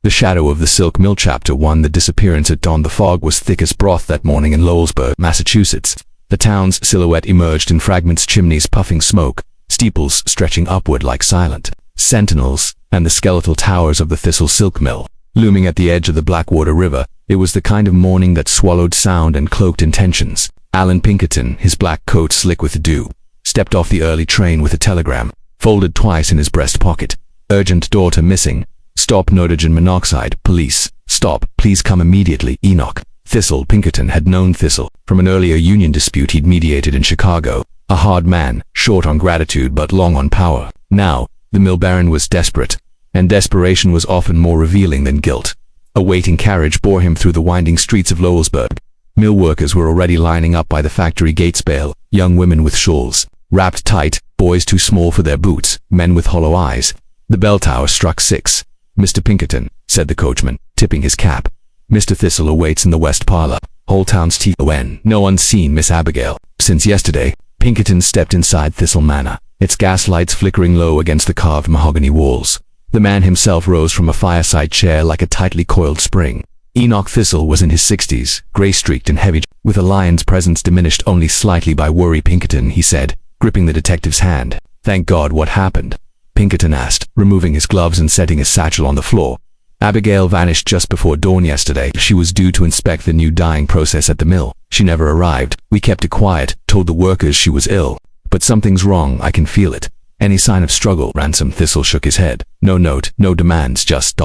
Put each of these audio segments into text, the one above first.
The shadow of the silk mill. Chapter 1. The disappearance at dawn. The fog was thick as broth that morning in Lowellsburg, Massachusetts. The town's silhouette emerged in fragments, chimneys puffing smoke, steeples stretching upward like silent sentinels, and the skeletal towers of the Thistle silk mill, looming at the edge of the Blackwater River. It was the kind of morning that swallowed sound and cloaked intentions. Allan Pinkerton, his black coat slick with dew, stepped off the early train with a telegram, folded twice in his breast pocket. Urgent, daughter missing. Stop, nitrogen monoxide. Police. Stop, please come immediately. Enoch. Thistle. Pinkerton had known Thistle from an earlier union dispute he'd mediated in Chicago. A hard man, short on gratitude but long on power. Now, the mill baron was desperate, and desperation was often more revealing than guilt. A waiting carriage bore him through the winding streets of Lowellsburg. Mill workers were already lining up by the factory gates. Bale, young women with shawls wrapped tight, boys too small for their boots, men with hollow eyes. The bell tower struck 6. Mr. Pinkerton, said the coachman, tipping his cap. Mr. Thistle awaits in the west parlor. Whole town's T.O.N. No one's seen Miss Abigail since yesterday. Pinkerton stepped inside Thistle Manor, its gas lights flickering low against the carved mahogany walls. The man himself rose from a fireside chair like a tightly coiled spring. Enoch Thistle was in his 60s, gray-streaked and heavy, with a lion's presence diminished only slightly by worry. Pinkerton, he said, gripping the detective's hand. Thank God, what happened? Pinkerton asked, removing his gloves and setting his satchel on the floor. Abigail vanished just before dawn yesterday. She was due to inspect the new dyeing process at the mill. She never arrived. We kept it quiet, told the workers she was ill. But something's wrong, I can feel it. Any sign of struggle? Ransom. Thistle shook his head. No note, no demands, just ...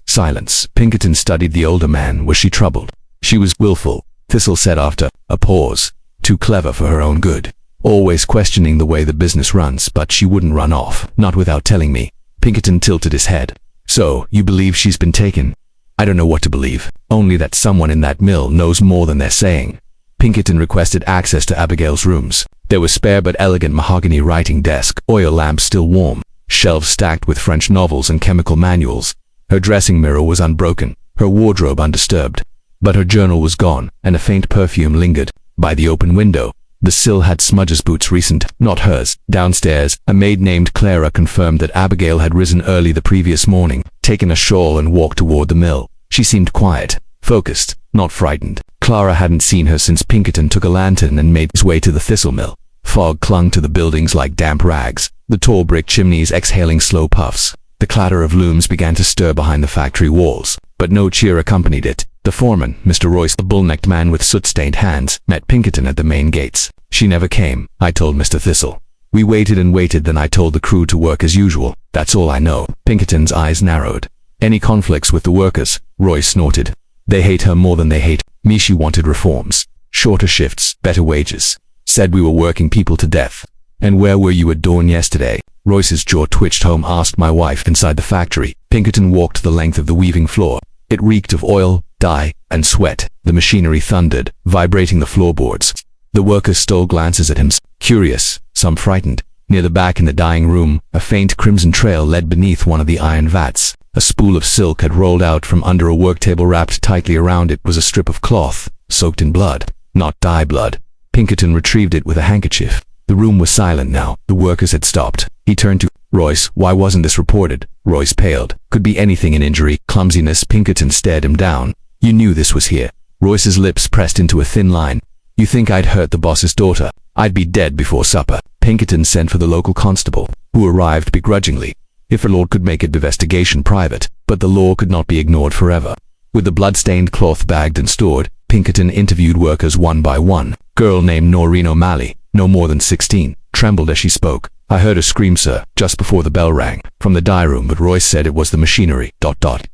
Silence. Pinkerton studied the older man. Was she troubled? She was willful, Thistle said after a pause. Too clever for her own good. Always questioning the way the business runs, but she wouldn't run off, not without telling me. Pinkerton tilted his head. So, you believe she's been taken? I don't know what to believe, only that someone in that mill knows more than they're saying. Pinkerton requested access to Abigail's rooms. There was spare but elegant mahogany writing desk, oil lamp still warm, shelves stacked with French novels and chemical manuals. Her dressing mirror was unbroken, her wardrobe undisturbed. But her journal was gone, and a faint perfume lingered. By the open window, the sill had Smudge's boots, recent, not hers. Downstairs, a maid named Clara confirmed that Abigail had risen early the previous morning, taken a shawl and walked toward the mill. She seemed quiet, focused, not frightened. Clara hadn't seen her since Pinkerton took a lantern and made his way to the Thistle mill. Fog clung to the buildings like damp rags, the tall brick chimneys exhaling slow puffs. The clatter of looms began to stir behind the factory walls, but no cheer accompanied it. The foreman, Mr. Royce, the bull-necked man with soot-stained hands, met Pinkerton at the main gates. She never came, I told Mr. Thistle. We waited and waited, then I told the crew to work as usual. That's all I know. Pinkerton's eyes narrowed. Any conflicts with the workers? Royce snorted. They hate her more than they hate me. She wanted reforms. Shorter shifts, better wages. Said we were working people to death. And where were you at dawn yesterday? Royce's jaw twitched. Home, asked my wife. Inside the factory. Pinkerton walked the length of the weaving floor. It reeked of oil, dye, and sweat. The machinery thundered, vibrating the floorboards. The workers stole glances at him, curious, some frightened. Near the back in the dyeing room, a faint crimson trail led beneath one of the iron vats. A spool of silk had rolled out from under a work table. Wrapped tightly around it was a strip of cloth, soaked in blood, not dye blood. Pinkerton retrieved it with a handkerchief. The room was silent now. The workers had stopped. He turned to Royce. Why wasn't this reported? Royce paled. Could be anything, an injury, clumsiness. Pinkerton stared him down. You knew this was here. Royce's lips pressed into a thin line. You think I'd hurt the boss's daughter? I'd be dead before supper. Pinkerton sent for the local constable, who arrived begrudgingly. If a lord could make an investigation private, but the law could not be ignored forever. With the blood-stained cloth bagged and stored, Pinkerton interviewed workers one by one. Girl named Noreen O'Malley, no more than 16, trembled as she spoke. I heard her scream, sir, just before the bell rang, from the dye room, but Royce said it was the machinery, ...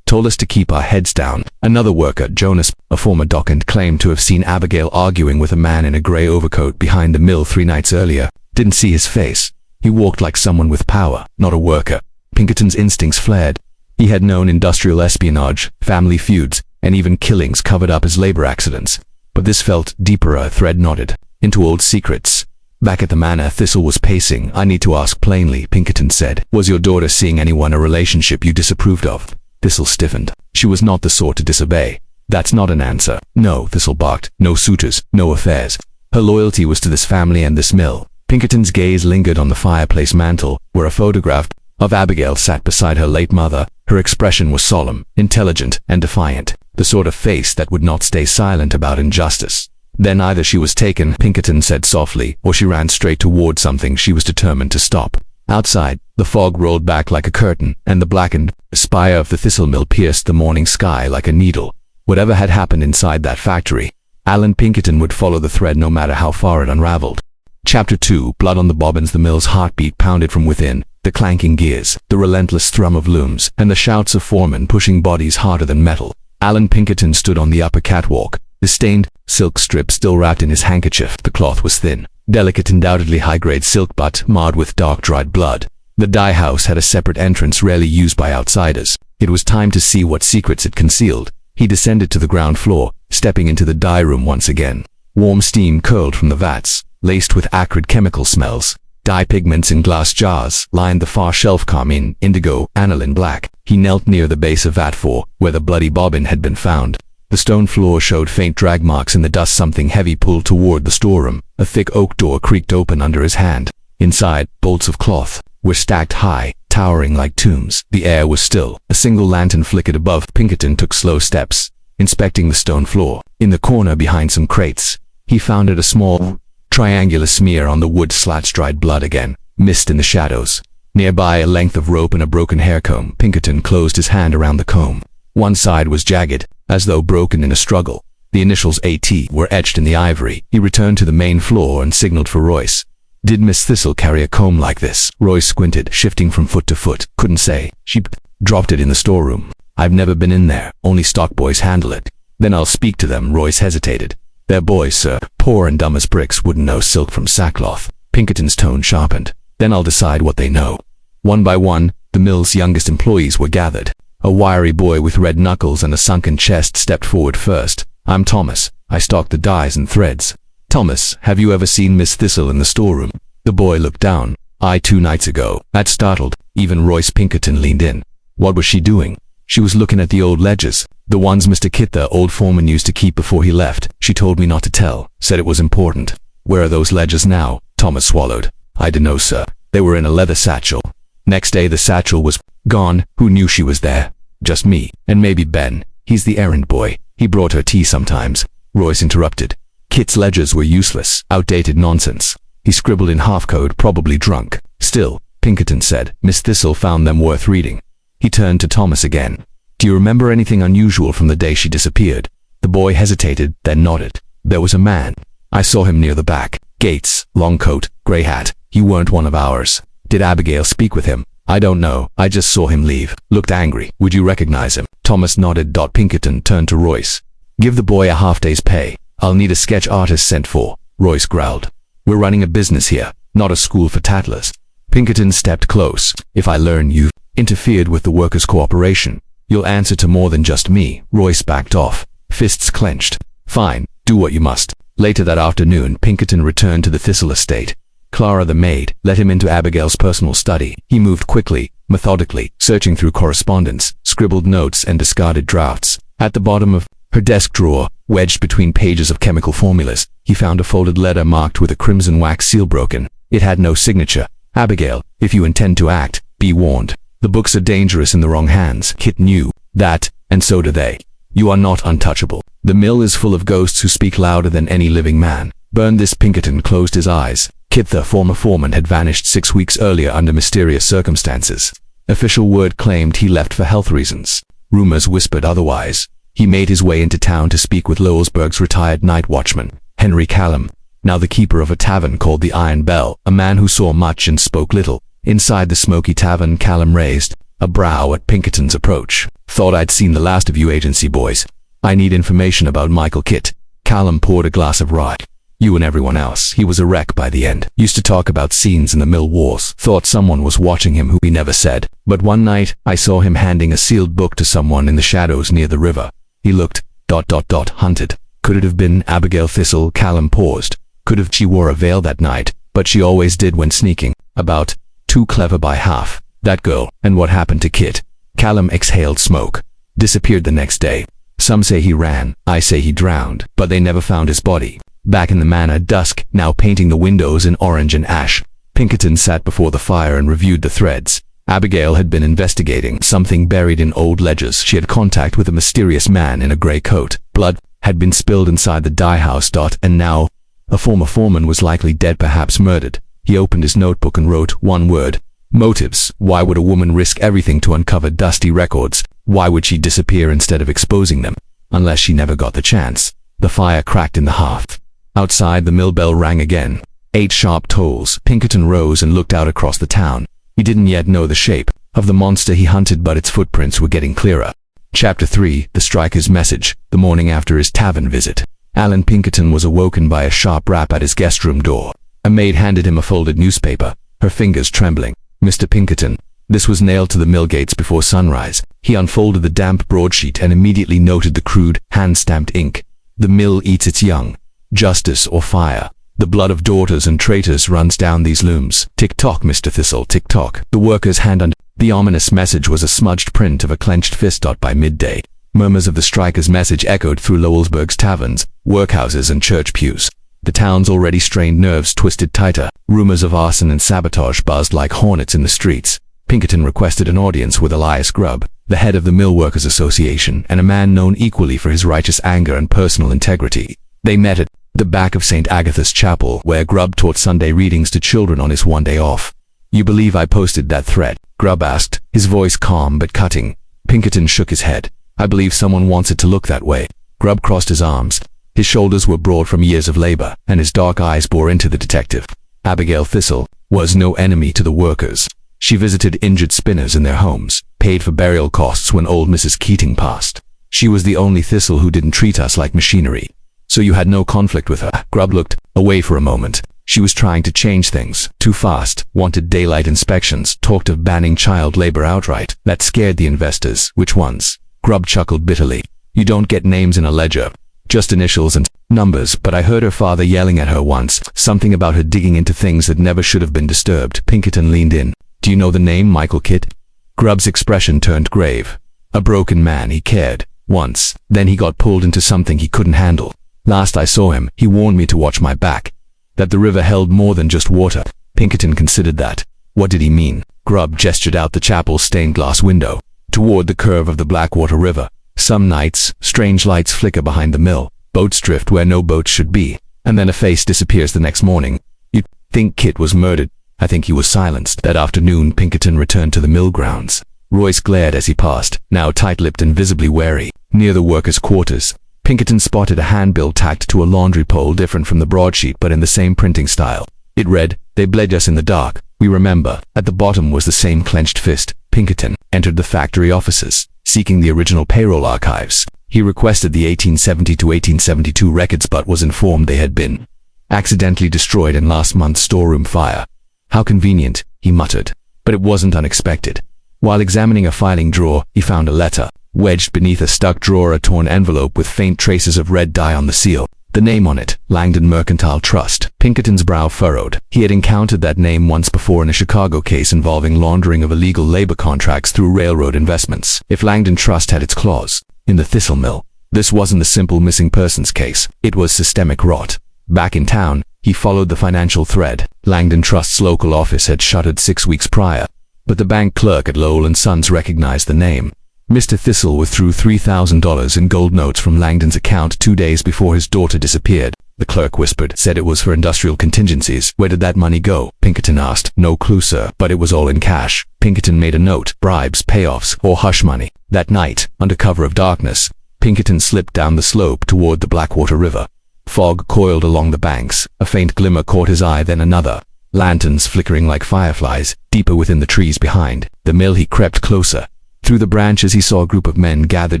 Told us to keep our heads down. Another worker, Jonas, a former dockand, claimed to have seen Abigail arguing with a man in a grey overcoat behind the mill 3 nights earlier. Didn't see his face. He walked like someone with power, not a worker. Pinkerton's instincts flared. He had known industrial espionage, family feuds, and even killings covered up as labor accidents. But this felt deeper. A thread knotted into old secrets. Back at the manor, Thistle was pacing. I need to ask plainly, Pinkerton said. Was your daughter seeing anyone, a relationship you disapproved of? Thistle stiffened. She was not the sort to disobey. That's not an answer. No, Thistle barked. No suitors, no affairs. Her loyalty was to this family and this mill. Pinkerton's gaze lingered on the fireplace mantel, where a photograph of Abigail sat beside her late mother, Her expression was solemn, intelligent, and defiant, the sort of face that would not stay silent about injustice. Then either she was taken, Pinkerton said softly, or she ran straight toward something she was determined to stop. Outside, the fog rolled back like a curtain, and the blackened spire of the Thistle mill pierced the morning sky like a needle. Whatever had happened inside that factory, Allan Pinkerton would follow the thread no matter how far it unraveled. Chapter 2. Blood on the bobbins. The mill's heartbeat pounded from within, the clanking gears, the relentless thrum of looms, and the shouts of foremen pushing bodies harder than metal. Allan Pinkerton stood on the upper catwalk, the stained silk strip still wrapped in his handkerchief. The cloth was thin, delicate, undoubtedly high-grade silk, but marred with dark, dried blood. The dye house had a separate entrance rarely used by outsiders. It was time to see what secrets it concealed. He descended to the ground floor, stepping into the dye room once again. Warm steam curled from the vats, laced with acrid chemical smells. Dye pigments in glass jars lined the far shelf, carmine, indigo, aniline black. He knelt near the base of vat 4, where the bloody bobbin had been found. The stone floor showed faint drag marks in the dust. Something heavy pulled toward the storeroom. A thick oak door creaked open under his hand. Inside, bolts of cloth were stacked high, towering like tombs. The air was still. A single lantern flickered above. Pinkerton took slow steps, inspecting the stone floor. In the corner behind some crates, he found a small, triangular smear on the wood slats. Dried blood again, mist in the shadows. Nearby, a length of rope and a broken hair comb. Pinkerton closed his hand around the comb. One side was jagged, as though broken in a struggle. The initials AT were etched in the ivory. He returned to the main floor and signaled for Royce. Did Miss Thistle carry a comb like this? Royce squinted, shifting from foot to foot. Couldn't say. She dropped it in the storeroom. I've never been in there. Only stock boys handle it. Then I'll speak to them. Royce hesitated. They're boys, sir. Poor and dumb as bricks. Wouldn't know silk from sackcloth. Pinkerton's tone sharpened. Then I'll decide what they know. One by one, the mill's youngest employees were gathered. A wiry boy with red knuckles and a sunken chest stepped forward first. I'm Thomas. I stock the dyes and threads. Thomas, have you ever seen Miss Thistle in the storeroom? The boy looked down. 2 nights ago. That startled. Even Royce. Pinkerton leaned in. What was she doing? She was looking at the old ledgers. The ones Mr. Kit, the old foreman, used to keep before he left. She told me not to tell. Said it was important. Where are those ledgers now? Thomas swallowed. I dunno, sir. They were in a leather satchel. Next day the satchel was gone. Who knew she was there? Just me, and maybe Ben. He's the errand boy. He brought her tea sometimes. Royce interrupted. Kit's ledgers were useless, outdated nonsense. He scribbled in half-code, probably drunk. Still, Pinkerton said, Miss Thistle found them worth reading. He turned to Thomas again. Do you remember anything unusual from the day she disappeared? The boy hesitated, then nodded. There was a man. I saw him near the back. Gates, long coat, grey hat. He weren't one of ours. Did Abigail speak with him? I don't know. I just saw him leave. Looked angry. Would you recognize him? Thomas nodded. Pinkerton turned to Royce. Give the boy a half-day's pay. I'll need a sketch artist sent for. Royce growled. We're running a business here, not a school for tattlers. Pinkerton stepped close. If I learn you've interfered with the workers' cooperation, you'll answer to more than just me. Royce backed off, fists clenched. Fine, do what you must. Later that afternoon, Pinkerton returned to the Thistle estate. Clara, the maid, let him into Abigail's personal study. He moved quickly, methodically, searching through correspondence, scribbled notes, and discarded drafts. At the bottom of her desk drawer, wedged between pages of chemical formulas, he found a folded letter marked with a crimson wax seal broken. It had no signature. Abigail, if you intend to act, be warned. The books are dangerous in the wrong hands. Kit knew that, and so do they. You are not untouchable. The mill is full of ghosts who speak louder than any living man. Burn this. Pinkerton closed his eyes. Kit, the former foreman, had vanished 6 weeks earlier under mysterious circumstances. Official word claimed he left for health reasons. Rumors whispered otherwise. He made his way into town to speak with Lowellsburg's retired night watchman, Henry Callum, now the keeper of a tavern called the Iron Bell, a man who saw much and spoke little. Inside the smoky tavern, Callum raised a brow at Pinkerton's approach. Thought I'd seen the last of you agency boys. I need information about Michael Kit. Callum poured a glass of rye. You and everyone else. He was a wreck by the end. Used to talk about scenes in the mill wars. Thought someone was watching him who he never said. But one night, I saw him handing a sealed book to someone in the shadows near the river. He looked, hunted. Could it have been Abigail Thistle? Callum paused. Could have. She wore a veil that night, but she always did when sneaking. About too clever by half. That girl. And what happened to Kit? Callum exhaled smoke. Disappeared the next day. Some say he ran. I say he drowned. But they never found his body. Back in the manor, dusk, now painting the windows in orange and ash. Pinkerton sat before the fire and reviewed the threads. Abigail had been investigating something buried in old ledgers. She had contact with a mysterious man in a grey coat. Blood had been spilled inside the dye house. And now, a former foreman was likely dead, perhaps murdered. He opened his notebook and wrote one word. Motives. Why would a woman risk everything to uncover dusty records? Why would she disappear instead of exposing them? Unless she never got the chance. The fire cracked in the hearth. Outside, the mill bell rang again. 8 sharp tolls. Pinkerton rose and looked out across the town. He didn't yet know the shape of the monster he hunted, but its footprints were getting clearer. Chapter 3. The Striker's Message. The morning after his tavern visit, Allan Pinkerton was awoken by a sharp rap at his guest room door. A maid handed him a folded newspaper, her fingers trembling. Mr. Pinkerton. This was nailed to the mill gates before sunrise. He unfolded the damp broadsheet and immediately noted the crude, hand-stamped ink. The mill eats its young. Justice or fire. The blood of daughters and traitors runs down these looms. Tick-tock, Mr. Thistle, tick-tock. The worker's hand under the ominous message was a smudged print of a clenched fist. By midday, murmurs of the striker's message echoed through Lowellsburg's taverns, workhouses, and church pews. The town's already strained nerves twisted tighter. Rumors of arson and sabotage buzzed like hornets in the streets. Pinkerton requested an audience with Elias Grubb, the head of the Mill Workers Association, and a man known equally for his righteous anger and personal integrity. They met at the back of St. Agatha's Chapel, where Grubb taught Sunday readings to children on his one day off. "You believe I posted that threat?" Grubb asked, his voice calm but cutting. Pinkerton shook his head. "I believe someone wants it to look that way." Grubb crossed his arms. His shoulders were broad from years of labor, and his dark eyes bore into the detective. Abigail Thistle was no enemy to the workers. She visited injured spinners in their homes, paid for burial costs when old Mrs. Keating passed. She was the only Thistle who didn't treat us like machinery. "So you had no conflict with her?" Grubb looked away for a moment. "She was trying to change things too fast, wanted daylight inspections, talked of banning child labor outright. That scared the investors." "Which ones?" Grubb chuckled bitterly. "You don't get names in a ledger, just initials and numbers, but I heard her father yelling at her once, something about her digging into things that never should have been disturbed." Pinkerton leaned in. "Do you know the name Michael Kidd?" Grubb's expression turned grave. "A broken man, he cared once, then he got pulled into something he couldn't handle. Last I saw him, he warned me to watch my back, that the river held more than just water." Pinkerton considered that. What did he mean? Grubb gestured out the chapel's stained glass window, toward the curve of the Blackwater River. "Some nights, strange lights flicker behind the mill. Boats drift where no boats should be, and then a face disappears the next morning. You'd think Kit was murdered." "I think he was silenced." That afternoon, Pinkerton returned to the mill grounds. Royce glared as he passed, now tight-lipped and visibly wary. Near the workers' quarters, Pinkerton spotted a handbill tacked to a laundry pole different from the broadsheet but in the same printing style. It read, "They bled us in the dark. We remember." At the bottom was the same clenched fist. Pinkerton entered the factory offices, seeking the original payroll archives. He requested the 1870 to 1872 records but was informed they had been accidentally destroyed in last month's storeroom fire. "How convenient," he muttered. But it wasn't unexpected. While examining a filing drawer, he found a letter. Wedged beneath a stuck drawer, a torn envelope with faint traces of red dye on the seal. The name on it, Langdon Mercantile Trust. Pinkerton's brow furrowed. He had encountered that name once before in a Chicago case involving laundering of illegal labor contracts through railroad investments. If Langdon Trust had its claws in the Thistle Mill, this wasn't a simple missing persons case. It was systemic rot. Back in town, he followed the financial thread. Langdon Trust's local office had shuttered 6 weeks prior, but the bank clerk at Lowell and Sons recognized the name. Mr. Thistle withdrew $3,000 in gold notes from Langdon's account 2 days before his daughter disappeared. The clerk whispered, "Said it was for industrial contingencies." "Where did that money go?" Pinkerton asked. "No clue, sir, but it was all in cash." Pinkerton made a note. Bribes, payoffs, or hush money. That night, under cover of darkness, Pinkerton slipped down the slope toward the Blackwater River. Fog coiled along the banks. A faint glimmer caught his eye, then another. Lanterns flickering like fireflies, deeper within the trees behind the mill. He crept closer. Through the branches he saw a group of men gathered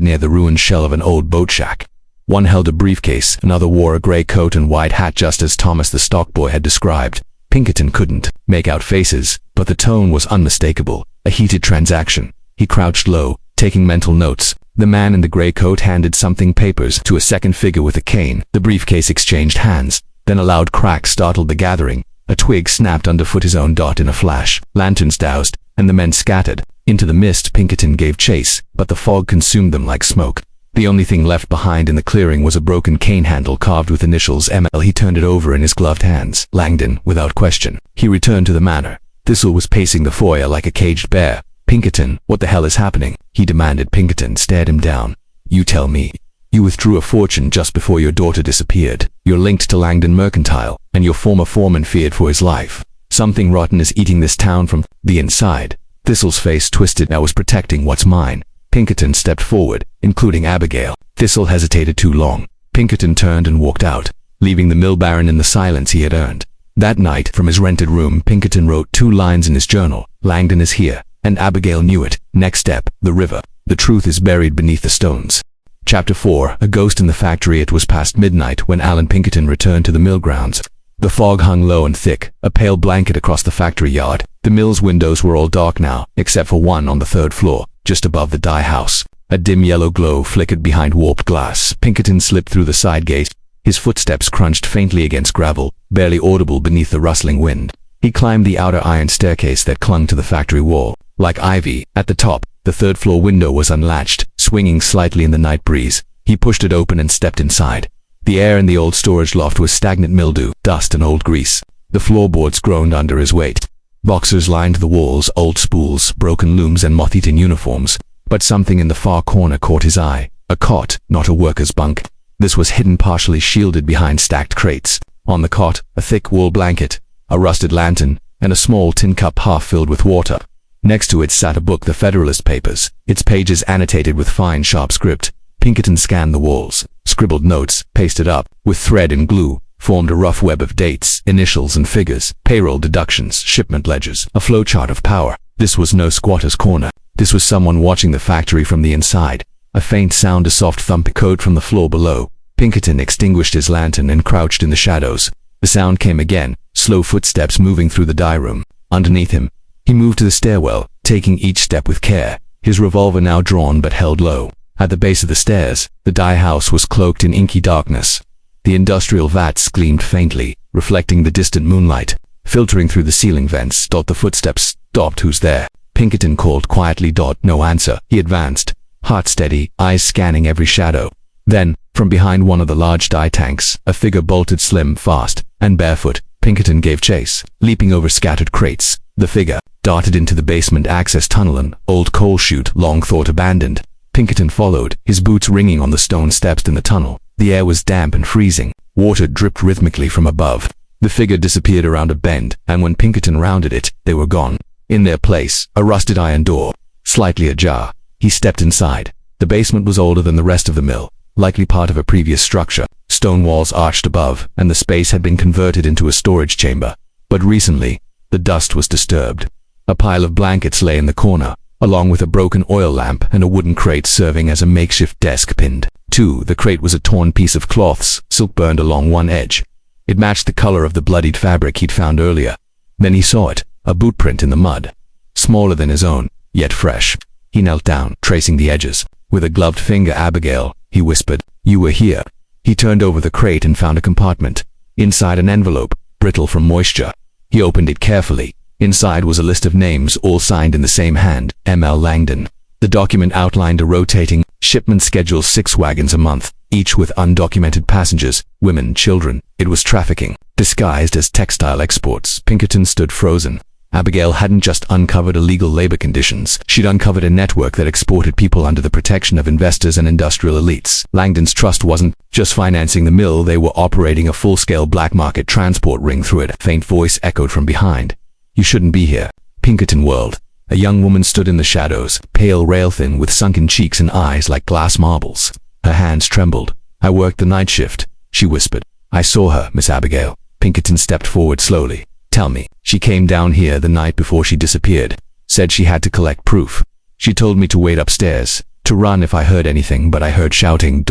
near the ruined shell of an old boat shack. One held a briefcase, another wore a gray coat and white hat just as Thomas the stockboy had described. Pinkerton couldn't make out faces, but the tone was unmistakable. A heated transaction. He crouched low, taking mental notes. The man in the gray coat handed something papers to a second figure with a cane. The briefcase exchanged hands. Then a loud crack startled the gathering. A twig snapped underfoot his own dot in a flash. Lanterns doused, and the men scattered. Into the mist, Pinkerton gave chase, but the fog consumed them like smoke. The only thing left behind in the clearing was a broken cane handle carved with initials ML. He turned it over in his gloved hands. Langdon, without question. He returned to the manor. Thistle was pacing the foyer like a caged bear. "Pinkerton, what the hell is happening?" he demanded. Pinkerton stared him down. "You tell me. You withdrew a fortune just before your daughter disappeared. You're linked to Langdon Mercantile, and your former foreman feared for his life. Something rotten is eating this town from the inside." Thistle's face twisted. "I was protecting what's mine." Pinkerton stepped forward, including Abigail. Thistle hesitated too long. Pinkerton turned and walked out, leaving the mill baron in the silence he had earned. That night, from his rented room, Pinkerton wrote 2 lines in his journal. "Langdon is here, and Abigail knew it. Next step, the river. The truth is buried beneath the stones." Chapter 4. A ghost in the factory. It was past midnight when Allan Pinkerton returned to the mill grounds. The fog hung low and thick, a pale blanket across the factory yard. The mill's windows were all dark now, except for one on the 3rd floor, just above the dye house. A dim yellow glow flickered behind warped glass. Pinkerton slipped through the side gate. His footsteps crunched faintly against gravel, barely audible beneath the rustling wind. He climbed the outer iron staircase that clung to the factory wall. Like ivy, at the top, the 3rd floor window was unlatched, swinging slightly in the night breeze. He pushed it open and stepped inside. The air in the old storage loft was stagnant mildew, dust and old grease. The floorboards groaned under his weight. Boxers lined the walls, old spools, broken looms and moth-eaten uniforms. But something in the far corner caught his eye. A cot, not a worker's bunk. This was hidden, partially shielded behind stacked crates. On the cot, a thick wool blanket, a rusted lantern, and a small tin cup half filled with water. Next to it sat a book, the Federalist Papers, its pages annotated with fine, sharp script. Pinkerton scanned the walls, scribbled notes, pasted up, with thread and glue, formed a rough web of dates, initials and figures, payroll deductions, shipment ledgers, a flowchart of power. This was no squatter's corner. This was someone watching the factory from the inside. A faint sound, a soft thump echoed from the floor below. Pinkerton extinguished his lantern and crouched in the shadows. The sound came again, slow footsteps moving through the dye room. Underneath him, he moved to the stairwell, taking each step with care, his revolver now drawn but held low. At the base of the stairs, the dye house was cloaked in inky darkness. The industrial vats gleamed faintly, reflecting the distant moonlight. Filtering through the ceiling vents, the footsteps stopped. "Who's there?" Pinkerton called quietly. No answer. He advanced, heart steady, eyes scanning every shadow. Then, from behind one of the large dye tanks, a figure bolted slim, fast, and barefoot. Pinkerton gave chase, leaping over scattered crates. The figure darted into the basement access tunnel, an old coal chute long thought abandoned. Pinkerton followed, his boots ringing on the stone steps in the tunnel. The air was damp and freezing. Water dripped rhythmically from above. The figure disappeared around a bend, and when Pinkerton rounded it, they were gone. In their place, a rusted iron door, slightly ajar. He stepped inside. The basement was older than the rest of the mill, likely part of a previous structure. Stone walls arched above, and the space had been converted into a storage chamber. But recently, the dust was disturbed. A pile of blankets lay in the corner, along with a broken oil lamp and a wooden crate serving as a makeshift desk pinned to the crate was a torn piece of cloths, silk burned along one edge. It matched the color of the bloodied fabric he'd found earlier. Then he saw it, a boot print in the mud. Smaller than his own, yet fresh. He knelt down, tracing the edges. With a gloved finger, "Abigail," he whispered, "you were here." He turned over the crate and found a compartment. Inside, an envelope, brittle from moisture. He opened it carefully. Inside was a list of names, all signed in the same hand, M.L. Langdon. The document outlined a rotating shipment schedule, 6 wagons a month, each with undocumented passengers, women, children. It was trafficking, disguised as textile exports. Pinkerton stood frozen. Abigail hadn't just uncovered illegal labor conditions. She'd uncovered a network that exported people under the protection of investors and industrial elites. Langdon's trust wasn't just financing the mill, they were operating a full-scale black market transport ring through it. A faint voice echoed from behind. "You shouldn't be here." Pinkerton whirled. A young woman stood in the shadows, pale, rail-thin, with sunken cheeks and eyes like glass marbles. Her hands trembled. "I worked the night shift," she whispered. "I saw her, Miss Abigail." Pinkerton stepped forward slowly. "Tell me." "She came down here the night before she disappeared. Said she had to collect proof. She told me to wait upstairs, to run if I heard anything, but I heard shouting ...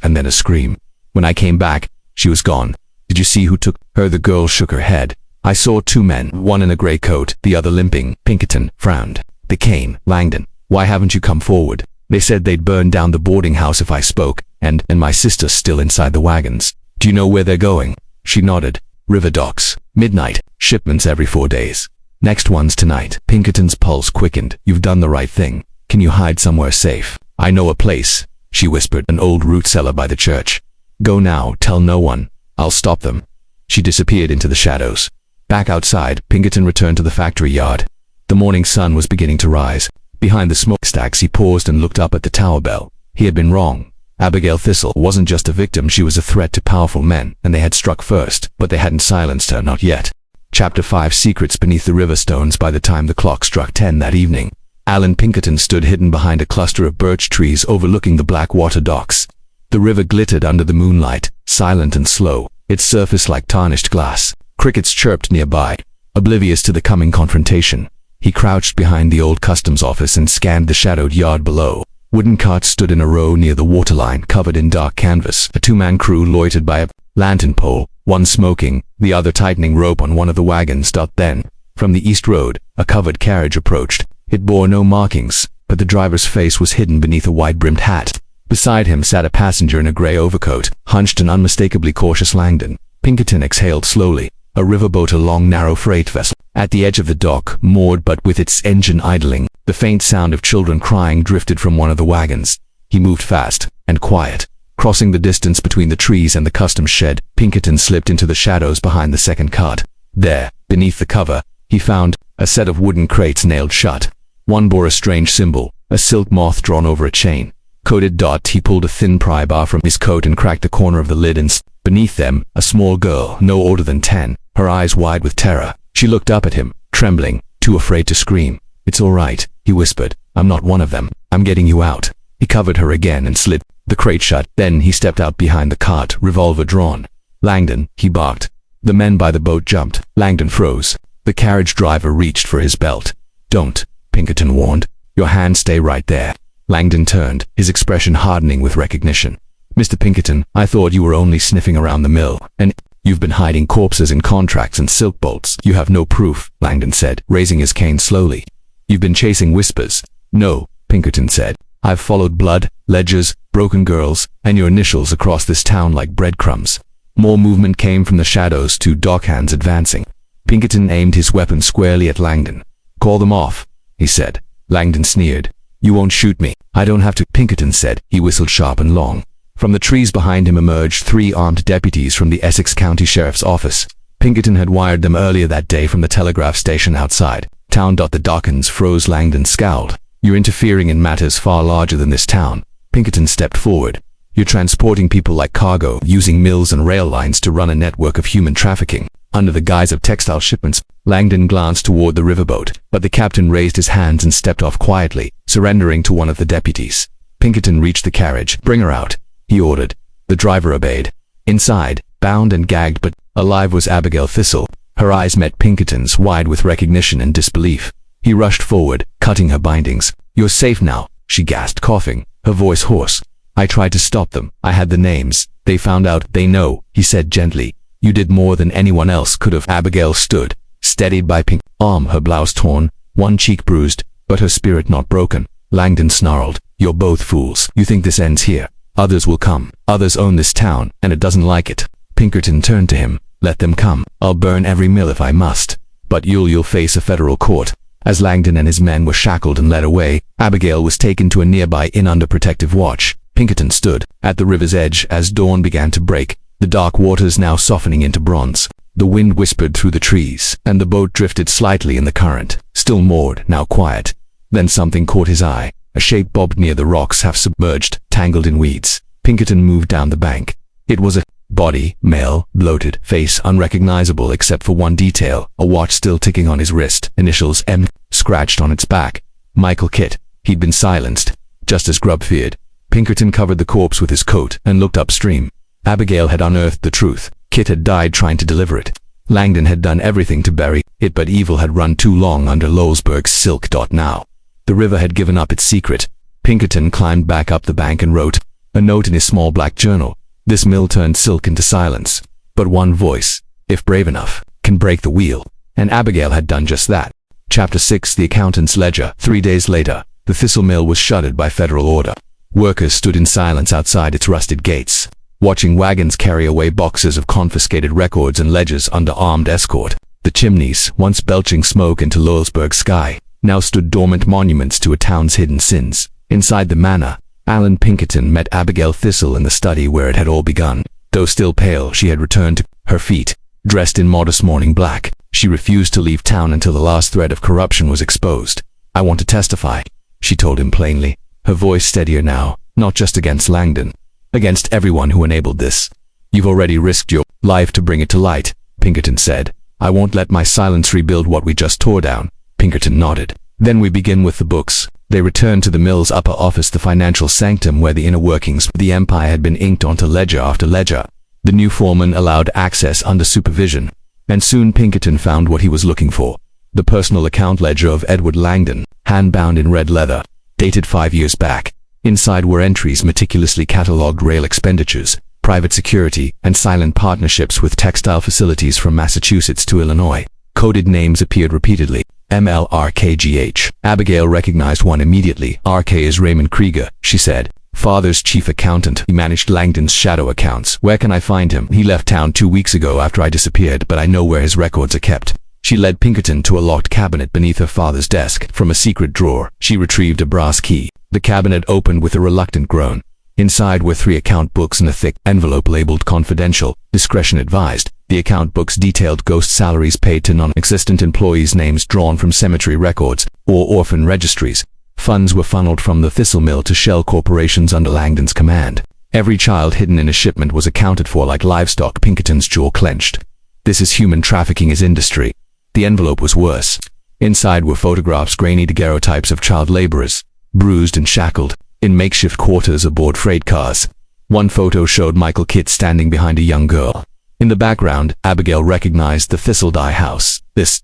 and then a scream. When I came back, she was gone." "Did you see who took her?" The girl shook her head. "I saw 2 men, one in a gray coat, the other limping." Pinkerton frowned. "They came. Langdon. Why haven't you come forward? They said they'd burn down the boarding house if I spoke, and my sister's still inside the wagons. Do you know where they're going?" She nodded. "River docks. Midnight. Shipments every 4 days. Next one's tonight." Pinkerton's pulse quickened. "You've done the right thing. Can you hide somewhere safe?" "I know a place," she whispered. "An old root cellar by the church. Go now. Tell no one. I'll stop them." She disappeared into the shadows. Back outside, Pinkerton returned to the factory yard. The morning sun was beginning to rise. Behind the smokestacks he paused and looked up at the tower bell. He had been wrong. Abigail Thistle wasn't just a victim, she was a threat to powerful men, and they had struck first, but they hadn't silenced her, not yet. Chapter 5: Secrets Beneath the River Stones. By the time the clock struck 10 that evening, Allan Pinkerton stood hidden behind a cluster of birch trees overlooking the Blackwater docks. The river glittered under the moonlight, silent and slow, its surface like tarnished glass. Crickets chirped nearby, oblivious to the coming confrontation. He crouched behind the old customs office and scanned the shadowed yard below. Wooden carts stood in a row near the waterline, covered in dark canvas. A two-man crew loitered by a lantern pole, one smoking, the other tightening rope on one of the wagons. Then, from the east road, a covered carriage approached. It bore no markings, but the driver's face was hidden beneath a wide-brimmed hat. Beside him sat a passenger in a gray overcoat, hunched and unmistakably cautious Langdon. Pinkerton exhaled slowly. A riverboat, a long, narrow freight vessel, at the edge of the dock, moored but with its engine idling. The faint sound of children crying drifted from one of the wagons. He moved fast and quiet. Crossing the distance between the trees and the customs shed, Pinkerton slipped into the shadows behind the second cart. There, beneath the cover, he found a set of wooden crates nailed shut. One bore a strange symbol, a silk moth drawn over a chain. Coated. He pulled a thin pry bar from his coat and cracked the corner of the lid, and beneath them, a small girl, no older than 10, her eyes wide with terror. She looked up at him, trembling, too afraid to scream. "It's all right," he whispered. "I'm not one of them. I'm getting you out." He covered her again and slid the crate shut. Then he stepped out behind the cart, revolver drawn. "Langdon," he barked. The men by the boat jumped. Langdon froze. The carriage driver reached for his belt. "Don't," Pinkerton warned. "Your hands stay right there." Langdon turned, his expression hardening with recognition. "Mr. Pinkerton, I thought you were only sniffing around the mill, and you've been hiding corpses in contracts and silk bolts." "You have no proof," Langdon said, raising his cane slowly. "You've been chasing whispers." "No," Pinkerton said. "I've followed blood, ledgers, broken girls, and your initials across this town like breadcrumbs." More movement came from the shadows, two dockhands advancing. Pinkerton aimed his weapon squarely at Langdon. "Call them off," he said. Langdon sneered. "You won't shoot me." "I don't have to," Pinkerton said. He whistled sharp and long. From the trees behind him emerged 3 armed deputies from the Essex County Sheriff's Office. Pinkerton had wired them earlier that day from the telegraph station outside town. The dockhands froze. Langdon scowled. "You're interfering in matters far larger than this town." Pinkerton stepped forward. "You're transporting people like cargo, using mills and rail lines to run a network of human trafficking, under the guise of textile shipments." Langdon glanced toward the riverboat, but the captain raised his hands and stepped off quietly, surrendering to one of the deputies. Pinkerton reached the carriage. "Bring her out," he ordered. The driver obeyed. Inside, bound and gagged but alive, was Abigail Thistle. Her eyes met Pinkerton's, wide with recognition and disbelief. He rushed forward, cutting her bindings. "You're safe now," she gasped, coughing, her voice hoarse. "I tried to stop them. I had the names. They found out." "They know," he said gently. "You did more than anyone else could have." Abigail stood, steadied by Pinkerton's arm, her blouse torn, one cheek bruised, but her spirit not broken. Langdon snarled. "You're both fools. You think this ends here? Others will come. Others own this town, and it doesn't like it." Pinkerton turned to him. "Let them come. I'll burn every mill if I must. But you'll face a federal court." As Langdon and his men were shackled and led away, Abigail was taken to a nearby inn under protective watch. Pinkerton stood at the river's edge as dawn began to break, the dark waters now softening into bronze. The wind whispered through the trees, and the boat drifted slightly in the current, still moored, now quiet. Then something caught his eye. A shape bobbed near the rocks, half submerged, tangled in weeds. Pinkerton moved down the bank. It was a body, male, bloated, face unrecognizable except for one detail, a watch still ticking on his wrist, initials M scratched on its back. Michael Kitt. He'd been silenced, just as Grubb feared. Pinkerton covered the corpse with his coat and looked upstream. Abigail had unearthed the truth. Kitt had died trying to deliver it. Langdon had done everything to bury it, but evil had run too long under Lowellsburg's silk. Now, the river had given up its secret. Pinkerton climbed back up the bank and wrote a note in his small black journal. "This mill turned silk into silence. But one voice, if brave enough, can break the wheel." And Abigail had done just that. Chapter 6: The Accountant's Ledger. 3 days later, the Thistle mill was shuttered by federal order. Workers stood in silence outside its rusted gates, watching wagons carry away boxes of confiscated records and ledgers under armed escort. The chimneys, once belching smoke into Lowellsburg's sky, now stood dormant monuments to a town's hidden sins. Inside the manor, Allan Pinkerton met Abigail Thistle in the study where it had all begun. Though still pale, she had returned to her feet. dressed in modest mourning black. She refused to leave town until the last thread of corruption was exposed. "I want to testify," she told him plainly, her voice steadier now, not just against Langdon, against everyone who enabled this. "You've already risked your life to bring it to light," Pinkerton said. "I won't let my silence rebuild what we just tore down." Pinkerton nodded. "Then we begin with the books." They returned to the mill's upper office, the financial sanctum where the inner workings of the empire had been inked onto ledger after ledger. The new foreman allowed access under supervision, and soon Pinkerton found what he was looking for. The personal account ledger of Edward Langdon, hand-bound in red leather, dated 5 years back. Inside were entries meticulously catalogued: rail expenditures, private security, and silent partnerships with textile facilities from Massachusetts to Illinois. Coded names appeared repeatedly. MLRKGH. Abigail recognized one immediately. "RK is Raymond Krieger," she said. "Father's chief accountant. He managed Langdon's shadow accounts. Where can I find him? He left town 2 weeks ago after I disappeared, but I know where his records are kept." She led Pinkerton to a locked cabinet beneath her father's desk. From a secret drawer, she retrieved a brass key. The cabinet opened with a reluctant groan. Inside were 3 account books in a thick envelope labeled "Confidential, Discretion Advised." The account books detailed ghost salaries paid to non-existent employees, names drawn from cemetery records or orphan registries. Funds were funneled from the Thistle mill to shell corporations under Langdon's command. Every child hidden in a shipment was accounted for like livestock. Pinkerton's jaw clenched. This is human trafficking as industry. The envelope was worse. Inside were photographs, grainy daguerreotypes of child laborers, bruised and shackled, in makeshift quarters aboard freight cars. One photo showed Michael Kidd standing behind a young girl. In the background, Abigail recognized the Thistle dye house. This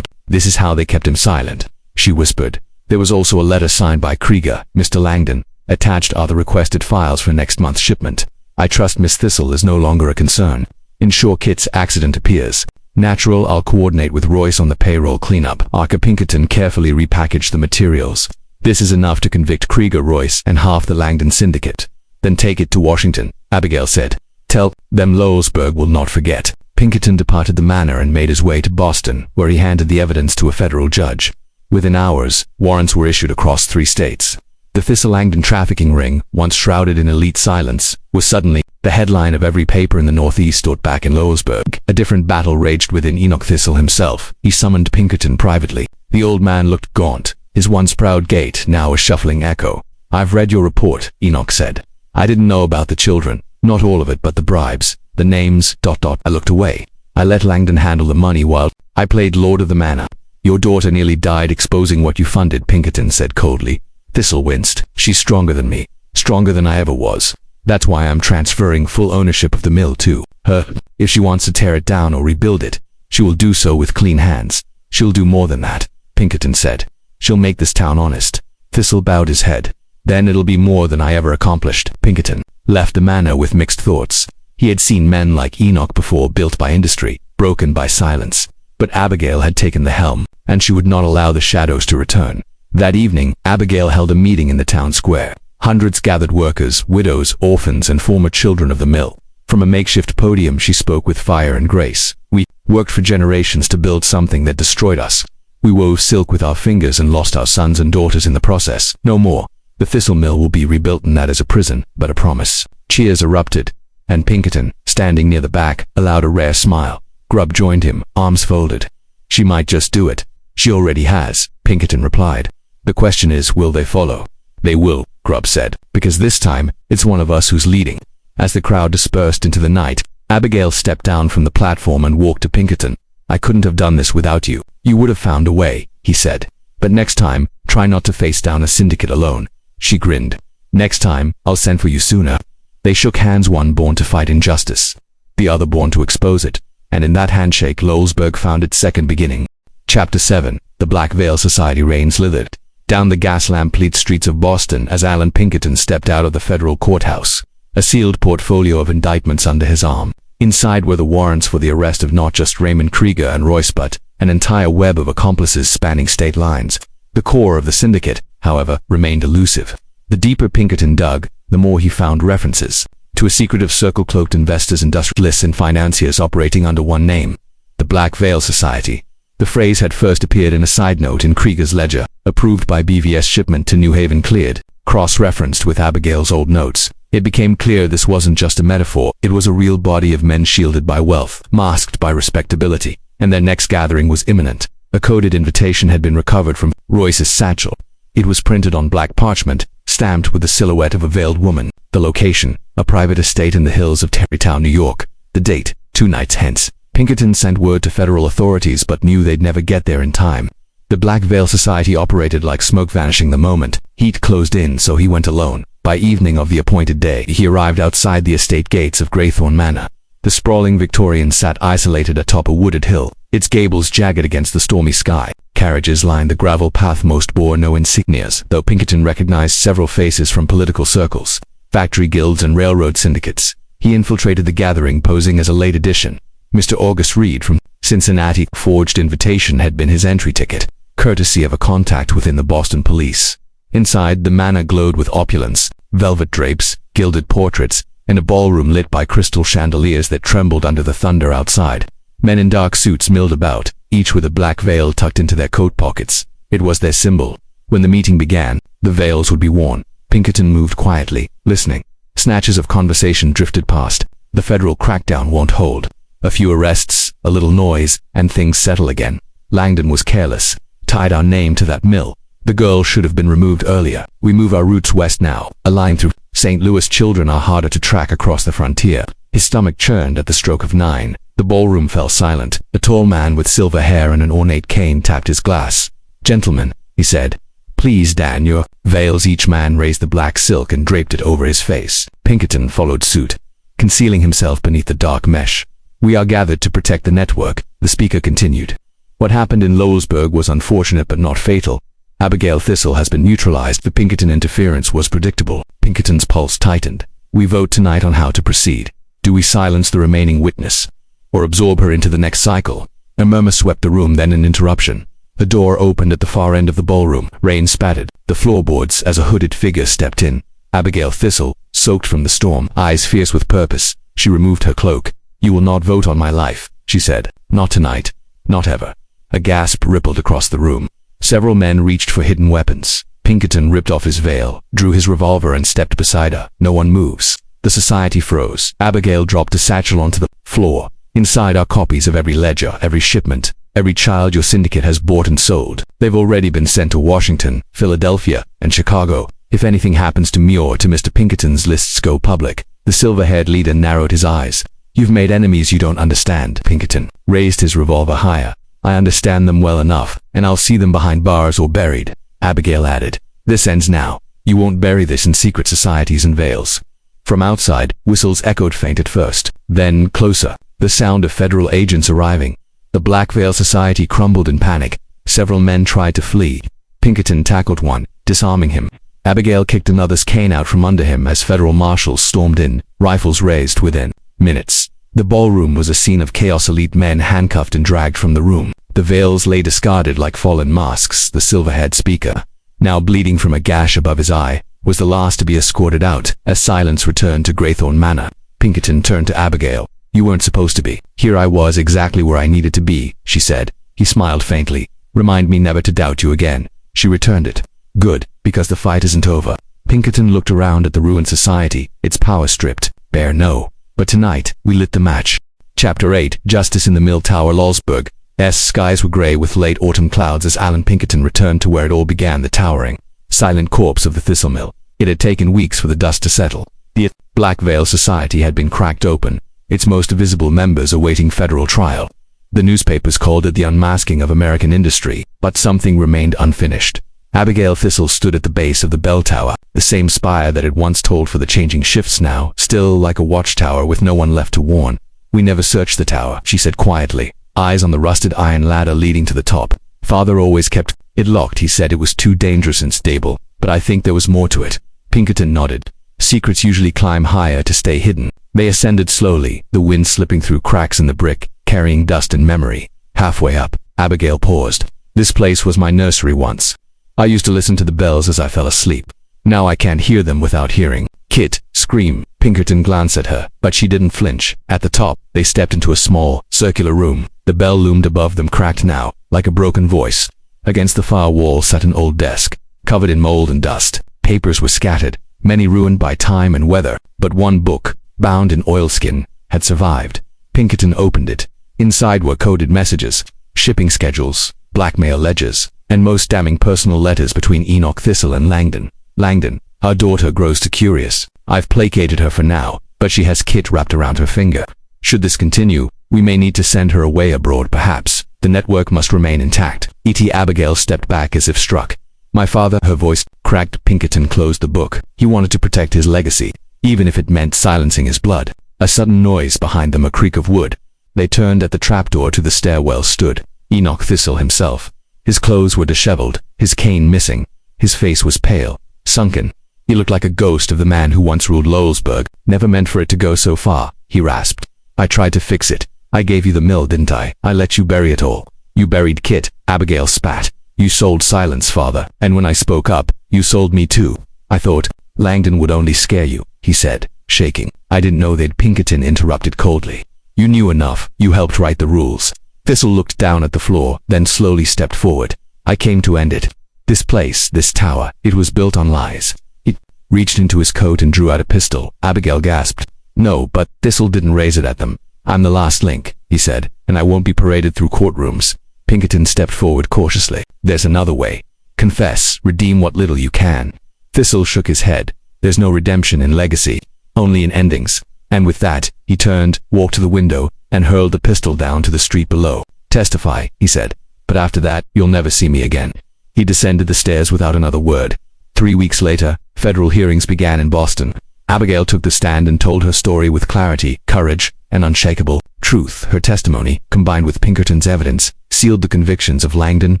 is how they kept him silent," she whispered. There was also a letter signed by Krieger, "Mr. Langdon. Attached are the requested files for next month's shipment. I trust Miss Thistle is no longer a concern. Ensure Kit's accident appears. Natural, I'll coordinate with Royce on the payroll cleanup." Arthur Pinkerton carefully repackaged the materials. "This is enough to convict Krieger, Royce, and half the Langdon syndicate. Then take it to Washington," Abigail said. "Tell them Lowellsburg will not forget." Pinkerton departed the manor and made his way to Boston, where he handed the evidence to a federal judge. Within hours, warrants were issued across 3 states. The Thistle-Langdon trafficking ring, once shrouded in elite silence, was suddenly the headline of every paper in the Northeast or back in Lowellsburg. A different battle raged within Enoch Thistle himself. He summoned Pinkerton privately. The old man looked gaunt, his once proud gait now a shuffling echo. "I've read your report," Enoch said. "I didn't know about the children. Not all of it, but the bribes, the names, ... I looked away. I let Langdon handle the money while I played lord of the manor." "Your daughter nearly died exposing what you funded," Pinkerton said coldly. Thistle winced. "She's stronger than me. Stronger than I ever was. That's why I'm transferring full ownership of the mill to her. If she wants to tear it down or rebuild it, she will do so with clean hands. She'll do more than that," Pinkerton said. "She'll make this town honest." Thistle bowed his head. "Then it'll be more than I ever accomplished." Pinkerton left the manor with mixed thoughts. He had seen men like Enoch before, built by industry, broken by silence. But Abigail had taken the helm, and she would not allow the shadows to return. That evening, Abigail held a meeting in the town square. Hundreds gathered: workers, widows, orphans, and former children of the mill. From a makeshift podium, she spoke with fire and grace. "We worked for generations to build something that destroyed us. We wove silk with our fingers and lost our sons and daughters in the process. No more. The Thistle mill will be rebuilt, and that is a prison, but a promise." Cheers erupted, and Pinkerton, standing near the back, allowed a rare smile. Grubb joined him, arms folded. "She might just do it." "She already has," Pinkerton replied. "The question is, will they follow?" "They will," Grubb said, "because this time, it's one of us who's leading." As the crowd dispersed into the night, Abigail stepped down from the platform and walked to Pinkerton. "I couldn't have done this without you. You would have found a way," he said. "But next time, try not to face down a syndicate alone." She grinned. "Next time, I'll send for you sooner." They shook hands, one born to fight injustice, the other born to expose it. And in that handshake, Lowellsburg found its second beginning. Chapter 7. The Black Veil Society reign slithered down the gas lamp-lit streets of Boston as Allan Pinkerton stepped out of the federal courthouse, a sealed portfolio of indictments under his arm. Inside were the warrants for the arrest of not just Raymond Krieger and Royce, but an entire web of accomplices spanning state lines. The core of the syndicate, however, remained elusive. The deeper Pinkerton dug, the more he found references to a secretive circle cloaked investors, industrialists, and financiers operating under one name: the Black Veil Society. The phrase had first appeared in a side note in Krieger's ledger, approved by BVS shipment to New Haven cleared, cross-referenced with Abigail's old notes. It became clear this wasn't just a metaphor, it was a real body of men shielded by wealth, masked by respectability, and their next gathering was imminent. A coded invitation had been recovered from Royce's satchel. It was printed on black parchment, stamped with the silhouette of a veiled woman. The location, a private estate in the hills of Tarrytown, New York. The date, 2 nights hence. Pinkerton sent word to federal authorities but knew they'd never get there in time. The Black Veil Society operated like smoke vanishing the moment. Heat closed in, so he went alone. By evening of the appointed day, he arrived outside the estate gates of Graythorne Manor. The sprawling Victorian sat isolated atop a wooded hill, its gables jagged against the stormy sky. Carriages lined the gravel path. Most bore no insignias, though Pinkerton recognized several faces from political circles, factory guilds and railroad syndicates. He infiltrated the gathering posing as a late edition. Mr. August Reed from Cincinnati forged invitation had been his entry ticket, courtesy of a contact within the Boston police. Inside, the manor glowed with opulence, velvet drapes, gilded portraits, and a ballroom lit by crystal chandeliers that trembled under the thunder outside. Men in dark suits milled about, each with a black veil tucked into their coat pockets. It was their symbol. When the meeting began, the veils would be worn. Pinkerton moved quietly, listening. Snatches of conversation drifted past. The federal crackdown won't hold. A few arrests, a little noise, and things settle again. Langdon was careless. Tied our name to that mill. The girl should have been removed earlier. We move our routes west now. A line through St. Louis. Children are harder to track across the frontier. His stomach churned at the stroke of 9. The ballroom fell silent. A tall man with silver hair and an ornate cane tapped his glass. "Gentlemen," he said, "please dan your veils." Each man raised the black silk and draped it over his face. Pinkerton followed suit, concealing himself beneath the dark mesh. "We are gathered to protect the network," the speaker continued. "What happened in Lowellsburg was unfortunate but not fatal. Abigail Thistle has been neutralized." The Pinkerton interference was predictable. Pinkerton's pulse tightened. "We vote tonight on how to proceed. Do we silence the remaining witness, or absorb her into the next cycle?" A murmur swept the room, then an interruption. The door opened at the far end of the ballroom. Rain spattered the floorboards as a hooded figure stepped in. Abigail Thistle, soaked from the storm, eyes fierce with purpose. She removed her cloak. "You will not vote on my life," she said. "Not tonight. Not ever." A gasp rippled across the room. Several men reached for hidden weapons. Pinkerton ripped off his veil, drew his revolver and stepped beside her. "No one moves." The society froze. Abigail dropped a satchel onto the floor. "Inside are copies of every ledger, every shipment, every child your syndicate has bought and sold. They've already been sent to Washington, Philadelphia, and Chicago. If anything happens to me or to Mr. Pinkerton's lists go public." The silver-haired leader narrowed his eyes. "You've made enemies you don't understand." Pinkerton raised his revolver higher. "I understand them well enough, and I'll see them behind bars or buried." Abigail added, "This ends now. You won't bury this in secret societies and veils." From outside, whistles echoed faint at first, then closer, the sound of federal agents arriving. The Black Veil Society crumbled in panic. Several men tried to flee. Pinkerton tackled one, disarming him. Abigail kicked another's cane out from under him as federal marshals stormed in, rifles raised within minutes. The ballroom was a scene of chaos. Elite men handcuffed and dragged from the room. The veils lay discarded like fallen masks. The silver-haired speaker, now bleeding from a gash above his eye, was the last to be escorted out. As silence returned to Graythorne Manor, Pinkerton turned to Abigail. "You weren't supposed to be. Here I was, exactly where I needed to be," she said. He smiled faintly. "Remind me never to doubt you again." She returned it. "Good, because the fight isn't over." Pinkerton looked around at the ruined society, its power stripped, bare. "No. But tonight, we lit the match." Chapter 8, Justice in the Mill Tower. Lowellsburg. Skies were gray with late autumn clouds as Allan Pinkerton returned to where it all began, the towering, silent corpse of the Thistle Mill. It had taken weeks for the dust to settle. The Black Veil Society had been cracked open, its most visible members awaiting federal trial. The newspapers called it the unmasking of American industry, but something remained unfinished. Abigail Thistle stood at the base of the bell tower, the same spire that had once told for the changing shifts now, still like a watchtower with no one left to warn. "We never searched the tower," she said quietly, eyes on the rusted iron ladder leading to the top. "Father always kept it locked. He said it was too dangerous and stable, but I think there was more to it." Pinkerton nodded. "Secrets usually climb higher to stay hidden." They ascended slowly, the wind slipping through cracks in the brick, carrying dust and memory. Halfway up, Abigail paused. "This place was my nursery once. I used to listen to the bells as I fell asleep. Now I can't hear them without hearing Kit scream." Pinkerton glanced at her, but she didn't flinch. At the top, they stepped into a small, circular room. The bell loomed above them, cracked now, like a broken voice. Against the far wall sat an old desk, covered in mold and dust. Papers were scattered, many ruined by time and weather, but one book, bound in oilskin, had survived. Pinkerton opened it. Inside were coded messages, shipping schedules, blackmail ledgers, and most damning personal letters between Enoch Thistle and Langdon. Langdon, our daughter grows too curious. I've placated her for now, but she has Kit wrapped around her finger. Should this continue, we may need to send her away abroad perhaps. The network must remain intact. Abigail stepped back as if struck. My father, her voice cracked. Pinkerton closed the book. He wanted to protect his legacy, even if it meant silencing his blood. A sudden noise behind them, a creak of wood. They turned at the trapdoor to the stairwell stood Enoch Thistle himself. His clothes were disheveled, his cane missing. His face was pale, sunken. He looked like a ghost of the man who once ruled Lowellsburg. Never meant for it to go so far, he rasped. I tried to fix it. I gave you the mill, didn't I? I let you bury it all. You buried Kit, Abigail spat. You sold silence, father, and when I spoke up, you sold me too. I thought Langdon would only scare you, he said, shaking. I didn't know they'd. Pinkerton interrupted coldly. You knew enough. You helped write the rules. Thistle looked down at the floor, then slowly stepped forward. I came to end it. This place, this tower, it was built on lies. He reached into his coat and drew out a pistol. Abigail gasped. No, but Thistle didn't raise it at them. I'm the last link, he said, and I won't be paraded through courtrooms. Pinkerton stepped forward cautiously. There's another way. Confess, redeem what little you can. Thistle shook his head. There's no redemption in legacy, only in endings. And with that, he turned, walked to the window, and hurled the pistol down to the street below. Testify, he said, but after that, you'll never see me again. He descended the stairs without another word. 3 weeks later, federal hearings began in Boston. Abigail took the stand and told her story with clarity, courage, and unshakable truth. Her testimony, combined with Pinkerton's evidence, sealed the convictions of Langdon,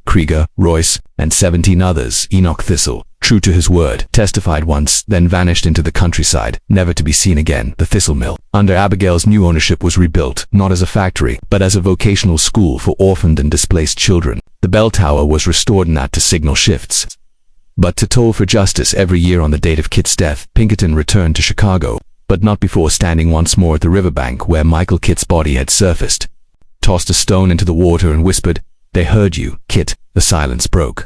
Krieger, Royce, and 17 others. Enoch Thistle, true to his word, testified once, then vanished into the countryside, never to be seen again. The Thistle Mill, under Abigail's new ownership, was rebuilt, not as a factory, but as a vocational school for orphaned and displaced children. The bell tower was restored, not to signal shifts, but to toll for justice. Every year on the date of Kit's death, Pinkerton returned to Chicago, but not before standing once more at the riverbank where Michael Kit's body had surfaced. Tossed a stone into the water and whispered, "They heard you, Kit." The silence broke.